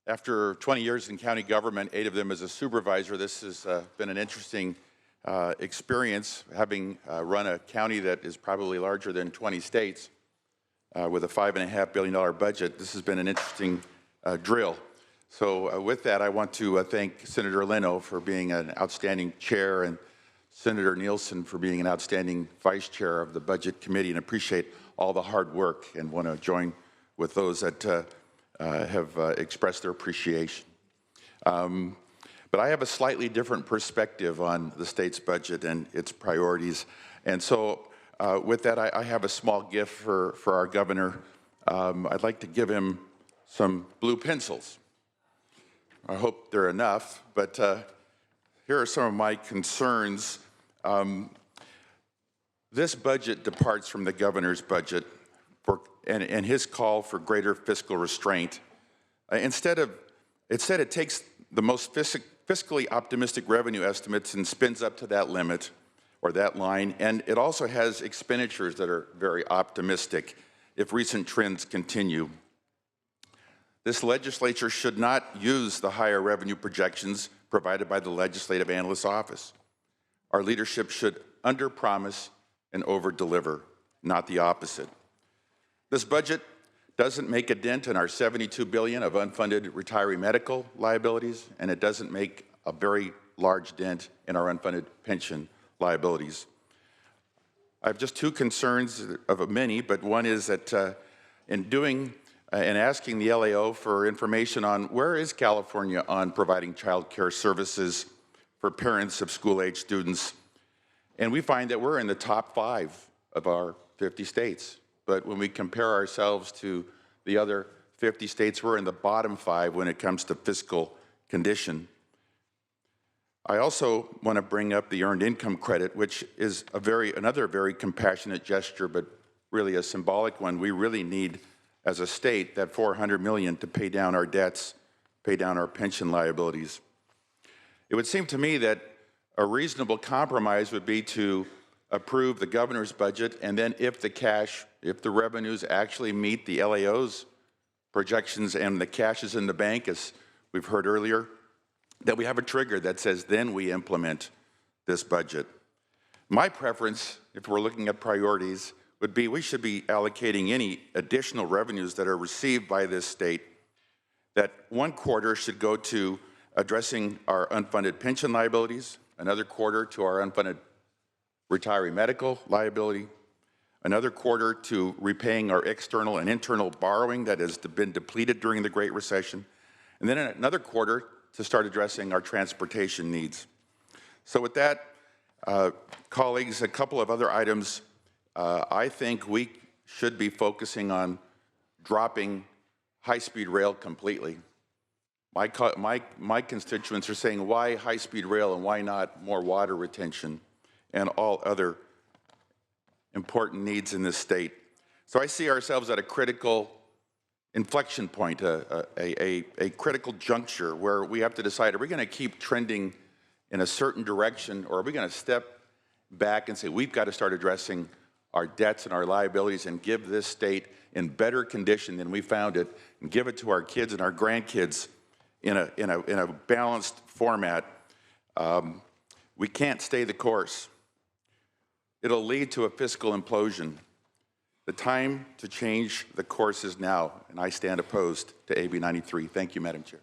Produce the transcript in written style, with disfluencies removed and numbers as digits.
After 20 years in county government, 8 of them as a supervisor, this has been an interesting experience, having run a county that is probably larger than 20 states with a $5.5 billion budget. This has been an interesting drill. So with that, I want to thank Senator Leno for being an outstanding chair and Senator Nielsen for being an outstanding vice chair of the Budget Committee, and appreciate all the hard work and want to join with those that have expressed their appreciation. But I have a slightly different perspective on the state's budget and its priorities. And so with that, I have a small gift for our governor. I'd like to give him some blue pencils. I hope they're enough, but here are some of my concerns. This budget departs from the governor's budget and his call for greater fiscal restraint. Instead, it takes the most fiscally optimistic revenue estimates and spins up to that limit or that line, and it also has expenditures that are very optimistic if recent trends continue. This legislature should not use the higher revenue projections provided by the Legislative Analyst's Office. Our leadership should underpromise and overdeliver, not the opposite. This budget doesn't make a dent in our $72 billion of unfunded retiree medical liabilities, and it doesn't make a very large dent in our unfunded pension liabilities. I have just 2 concerns of many, but one is that in doing and asking the LAO for information on where is California on providing child care services for parents of school-age students, and we find that we're in the top 5 of our 50 states. But when we compare ourselves to the other 50 states, we're in the bottom 5 when it comes to fiscal condition. I also want to bring up the earned income credit, which is another very compassionate gesture, but really a symbolic one. We really need, as a state, that $400 million to pay down our debts, pay down our pension liabilities. It would seem to me that a reasonable compromise would be to approve the governor's budget, and then if the revenues actually meet the LAO's projections and the cash is in the bank, as we've heard earlier, that we have a trigger that says then we implement this budget. My preference, if we're looking at priorities, would be we should be allocating any additional revenues that are received by this state, that 1 quarter should go to addressing our unfunded pension liabilities, another quarter to our unfunded retiree medical liability, another quarter to repaying our external and internal borrowing that has been depleted during the Great Recession, and then another quarter to start addressing our transportation needs. So with that, colleagues, a couple of other items. I think we should be focusing on dropping high-speed rail completely. My constituents are saying, why high-speed rail and why not more water retention and all other important needs in this state? So I see ourselves at a critical inflection point, a critical juncture where we have to decide, are we going to keep trending in a certain direction, or are we going to step back and say, we've got to start addressing our debts and our liabilities and give this state in better condition than we found it, and give it to our kids and our grandkids in a balanced format. We can't stay the course. It'll lead to a fiscal implosion. The time to change the course is now, and I stand opposed to AB 93. Thank you, Madam Chair.